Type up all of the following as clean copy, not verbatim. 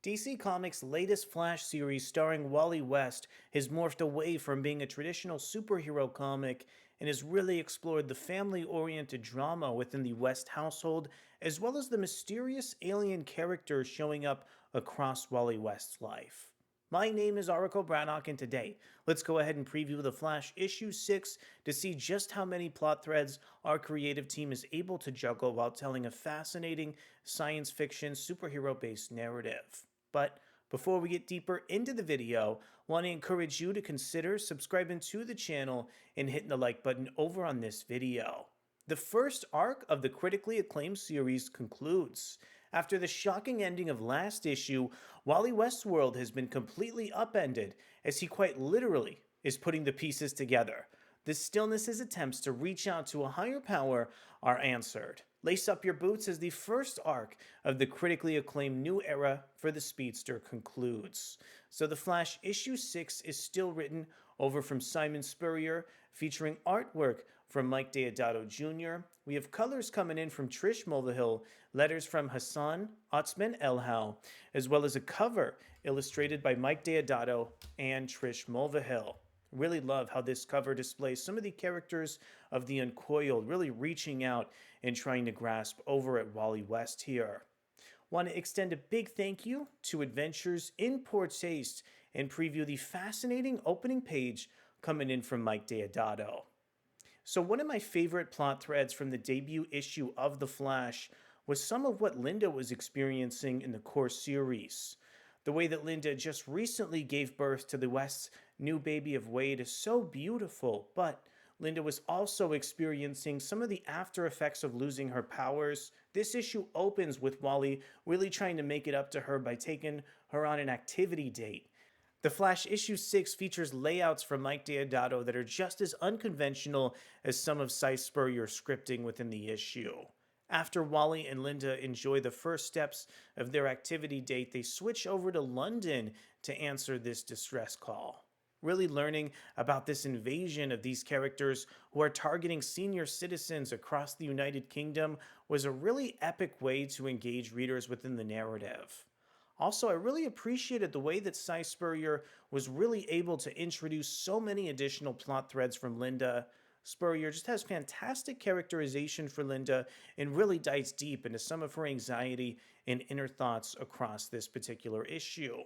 DC Comics' latest Flash series starring Wally West has morphed away from being a traditional superhero comic and has really explored the family-oriented drama within the West household, as well as the mysterious alien characters showing up across Wally West's life. My name is Oracle Braddock, and today, let's go ahead and preview The Flash issue 6 to see just how many plot threads our creative team is able to juggle while telling a fascinating science fiction superhero-based narrative. But before we get deeper into the video, I want to encourage you to consider subscribing to the channel and hitting the like button over on this video. The first arc of the critically acclaimed series concludes. After the shocking ending of last issue, Wally West's world has been completely upended as he quite literally is putting the pieces together. The Stillness's attempts to reach out to a higher power are answered. Lace up your boots as the first arc of the critically acclaimed new era for the Speedster concludes. So The Flash issue 6 is still written over from Si Spurrier, featuring artwork from Mike Deodato Jr. We have colors coming in from Trish Mulvihill, letters from Hassan Otsmane-Elhaou, as well as a cover illustrated by Mike Deodato and Trish Mulvihill. Really love how this cover displays some of the characters of the Uncoiled really reaching out and trying to grasp over at Wally West here. Want to extend a big thank you to Adventures in Poor Taste and preview the fascinating opening page coming in from Mike Deodato. So one of my favorite plot threads from the debut issue of The Flash was some of what Linda was experiencing in the core series. The way that Linda just recently gave birth to the West's new baby of Wade is so beautiful, but Linda was also experiencing some of the after effects of losing her powers. This issue opens with Wally really trying to make it up to her by taking her on an activity date. The Flash issue 6 features layouts from Mike Deodato that are just as unconventional as some of Si Spurrier's scripting within the issue. After Wally and Linda enjoy the first steps of their activity date, they switch over to London to answer this distress call. Really learning about this invasion of these characters who are targeting senior citizens across the United Kingdom was a really epic way to engage readers within the narrative. Also, I really appreciated the way that Si Spurrier was really able to introduce so many additional plot threads from Linda. Spurrier just has fantastic characterization for Linda and really dives deep into some of her anxiety and inner thoughts across this particular issue.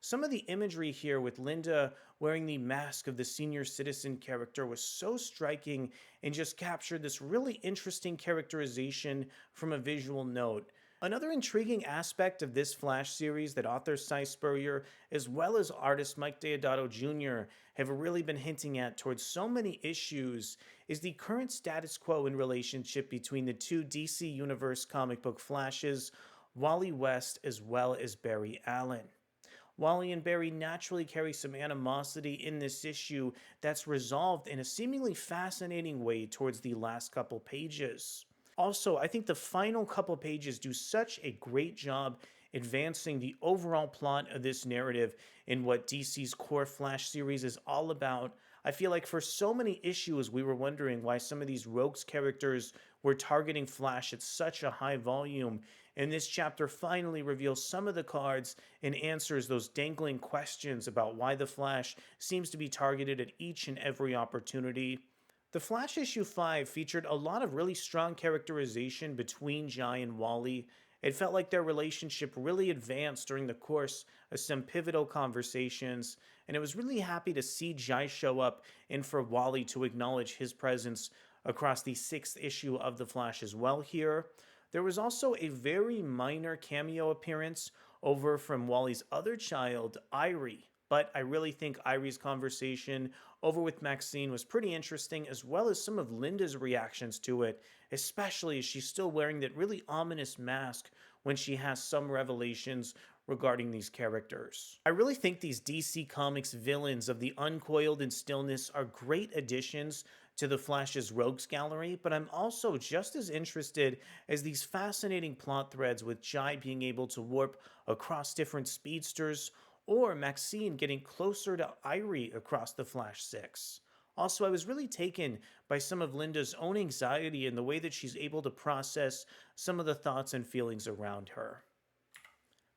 Some of the imagery here with Linda wearing the mask of the senior citizen character was so striking and just captured this really interesting characterization from a visual note. Another intriguing aspect of this Flash series that author Si Spurrier, as well as artist Mike Deodato Jr., have really been hinting at towards so many issues is the current status quo in relationship between the two DC Universe comic book Flashes, Wally West as well as Barry Allen. Wally and Barry naturally carry some animosity in this issue that's resolved in a seemingly fascinating way towards the last couple pages. Also, I think the final couple pages do such a great job advancing the overall plot of this narrative and what DC's core Flash series is all about. I feel like for so many issues we were wondering why some of these rogues characters were targeting Flash at such a high volume, and this chapter finally reveals some of the cards and answers those dangling questions about why the Flash seems to be targeted at each and every opportunity. The Flash issue 5 featured a lot of really strong characterization between Jai and Wally. It felt like their relationship really advanced during the course of some pivotal conversations, and I was really happy to see Jai show up and for Wally to acknowledge his presence across the 6th issue of The Flash as well here. There was also a very minor cameo appearance over from Wally's other child, Irie. But I really think Irie's conversation over with Maxine was pretty interesting, as well as some of Linda's reactions to it, especially as she's still wearing that really ominous mask when she has some revelations regarding these characters. I really think these DC Comics villains of the Uncoiled and Stillness are great additions to the Flash's Rogues Gallery, but I'm also just as interested as these fascinating plot threads with Jai being able to warp across different speedsters, or Maxine getting closer to Irie across the Flash 6. Also, I was really taken by some of Linda's own anxiety and the way that she's able to process some of the thoughts and feelings around her.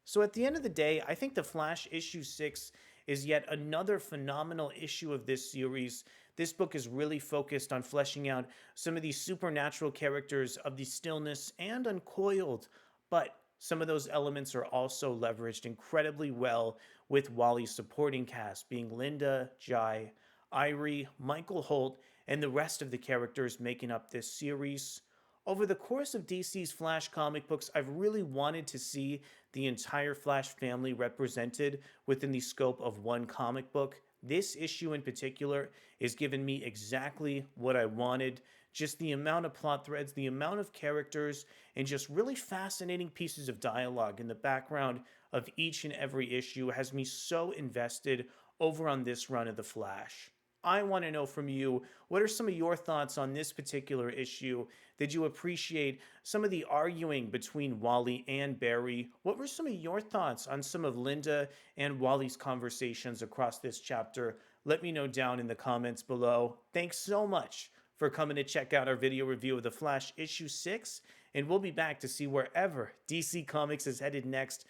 So at the end of the day, I think The Flash issue 6 is yet another phenomenal issue of this series. This book is really focused on fleshing out some of these supernatural characters of the Stillness and Uncoiled, but some of those elements are also leveraged incredibly well with Wally's supporting cast, being Linda, Jai, Irie, Michael Holt, and the rest of the characters making up this series. Over the course of DC's Flash comic books, I've really wanted to see the entire Flash family represented within the scope of one comic book. This issue in particular is giving me exactly what I wanted. Just the amount of plot threads, the amount of characters, and just really fascinating pieces of dialogue in the background of each and every issue has me so invested over on this run of The Flash. I want to know from you, what are some of your thoughts on this particular issue? Did you appreciate some of the arguing between Wally and Barry? What were some of your thoughts on some of Linda and Wally's conversations across this chapter? Let me know down in the comments below. Thanks so much for coming to check out our video review of The Flash issue 6, and we'll be back to see wherever DC Comics is headed next